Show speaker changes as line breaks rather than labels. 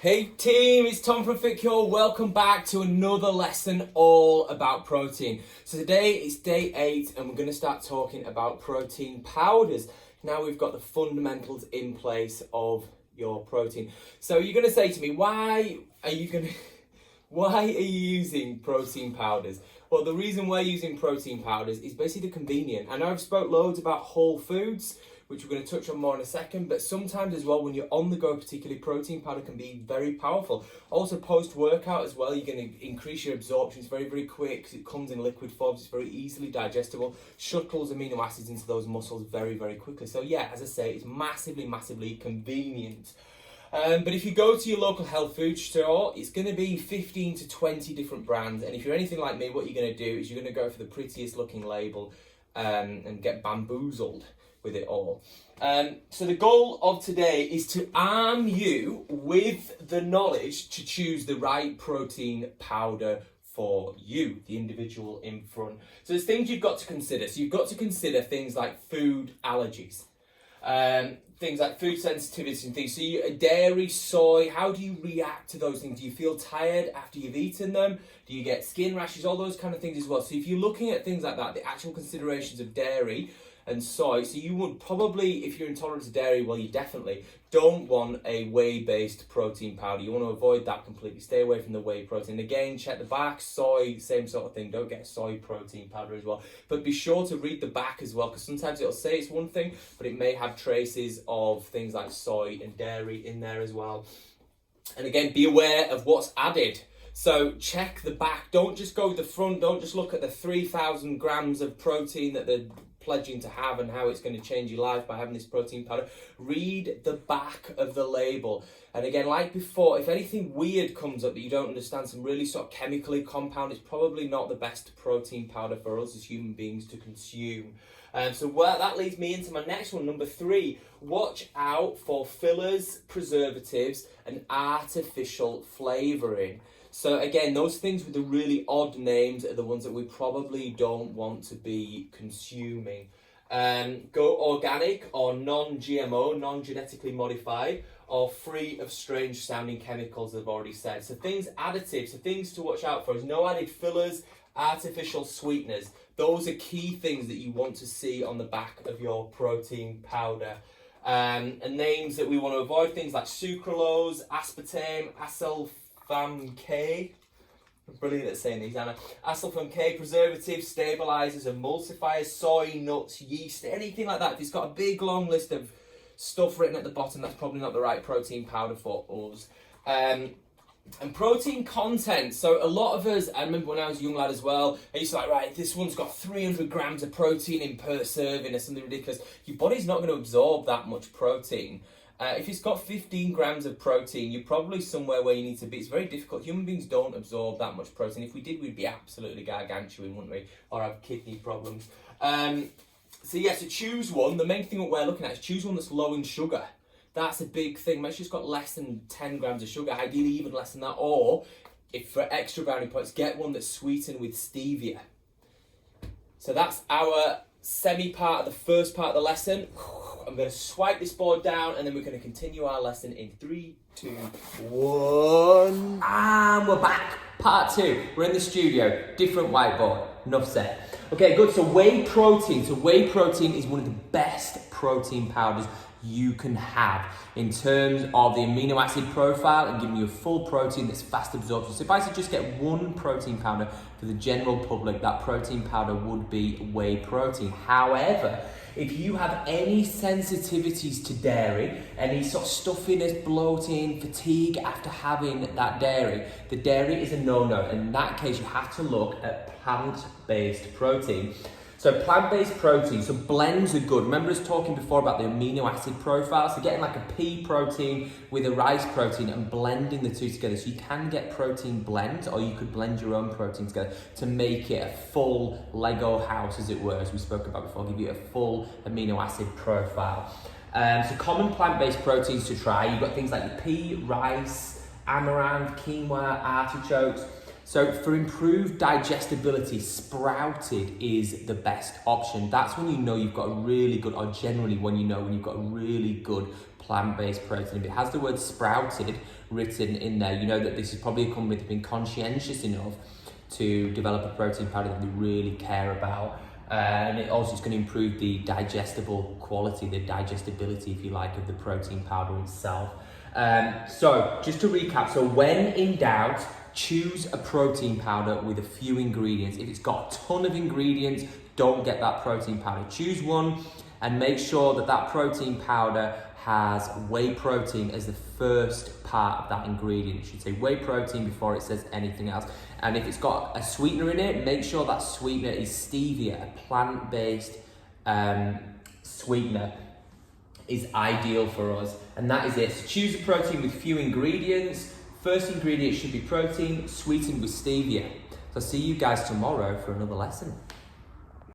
Hey team, it's Tom from FitCure. Welcome back to another lesson all about protein. So today it's day 8 and we're going to start talking about protein powders. Now we've got the fundamentals in place of your protein. So you're going to say to me, why are you using protein powders? Well, the reason we're using protein powders is basically convenient. I know I've spoke loads about whole foods, which we're going to touch on more in a second, but sometimes as well, when you're on the go, particularly protein powder can be very powerful. Also post-workout as well, you're going to increase your absorption. It's very, very quick because it comes in liquid forms. It's very easily digestible, shuttles amino acids into those muscles very, very quickly. So yeah, as I say, it's massively, massively convenient. But if you go to your local health food store, it's going to be 15 to 20 different brands. And if you're anything like me, what you're going to do is you're going to go for the prettiest looking label and get bamboozled with it all. So the goal of today is to arm you with the knowledge to choose the right protein powder for you, the individual in front. So there's things you've got to consider. So you've got to consider things like food allergies, things like food sensitivities and things. So dairy, soy, how do you react to those things? Do you feel tired after you've eaten them? Do you get skin rashes? All those kind of things as well. So if you're looking at things like that, the actual considerations of dairy and soy, so you would probably, if you're intolerant to dairy, well, you definitely don't want a whey-based protein powder. You want to avoid that completely. Stay away from the whey protein. Again, check the back. Soy, same sort of thing. Don't get a soy protein powder as well. But be sure to read the back as well, because sometimes it'll say it's one thing, but it may have traces of things like soy and dairy in there as well. And again, be aware of what's added. So check the back. Don't just go with the front. Don't just look at the 3,000 grams of protein that they're pledging to have and how it's going to change your life by having this protein powder. Read the back of the label. And again, like before, if anything weird comes up that you don't understand, some really sort of chemically compound, it's probably not the best protein powder for us as human beings to consume. That leads me into my next one, number 3. Watch out for fillers, preservatives, and artificial flavouring. So again, those things with the really odd names are the ones that we probably don't want to be consuming. Go organic or non-GMO, non-genetically modified, or free of strange sounding chemicals, I've already said. So things additives, so things to watch out for is no added fillers, artificial sweeteners. Those are key things that you want to see on the back of your protein powder. And names that we want to avoid, things like sucralose, aspartame, Asulfam K. I'm brilliant at saying these, Anna. Asulfam K, preservatives, stabilizers, emulsifiers, soy, nuts, yeast, anything like that. If it's got a big long list of stuff written at the bottom, that's probably not the right protein powder for us. And protein content. So a lot of us, I remember when I was a young lad as well, I used to like, right, this one's got 300 grams of protein in per serving or something ridiculous. Your body's not going to absorb that much protein. If it's got 15 grams of protein, you're probably somewhere where you need to be. It's very difficult. Human beings don't absorb that much protein. If we did, we'd be absolutely gargantuan, wouldn't we? Or have kidney problems. So choose one. The main thing that we're looking at is choose one that's low in sugar. That's a big thing. Make sure it's got less than 10 grams of sugar, ideally even less than that. Or, if for extra brownie points, get one that's sweetened with stevia. So that's our semi-part of the first part of the lesson. I'm going to swipe this board down and then we're going to continue our lesson in 3, 2, 1. And we're back. Part 2. We're in the studio. Different whiteboard. Enough said. Okay, good. So whey protein. So whey protein is one of the best protein powders you can have in terms of the amino acid profile and giving you a full protein that's fast absorption. So if I suggest get one protein powder for the general public, that protein powder would be whey protein. However, if you have any sensitivities to dairy, any sort of stuffiness, bloating, fatigue after having that dairy, the dairy is a no-no. In that case, you have to look at plant-based protein. So plant-based protein, so blends are good. Remember us talking before about the amino acid profile? So getting like a pea protein with a rice protein and blending the two together. So you can get protein blends, or you could blend your own protein together to make it a full Lego house, as it were, as we spoke about before, give you a full amino acid profile. So common plant-based proteins to try. You've got things like the pea, rice, amaranth, quinoa, artichokes. So for improved digestibility, sprouted is the best option. That's when you know you've got a really good, or generally when you know when you've got a really good plant-based protein. If it has the word sprouted written in there, you know that this is probably a company that's been conscientious enough to develop a protein powder that they really care about. And it also is going to improve the digestible quality, the digestibility, if you like, of the protein powder itself. So just to recap, so when in doubt, choose a protein powder with a few ingredients. If it's got a ton of ingredients, don't get that protein powder. Choose one and make sure that that protein powder has whey protein as the first part of that ingredient. It should say whey protein before it says anything else. And if it's got a sweetener in it, make sure that sweetener is stevia, a plant-based sweetener is ideal for us. And that is it. So choose a protein with few ingredients. First ingredient should be protein, sweetened with stevia. So see you guys tomorrow for another lesson.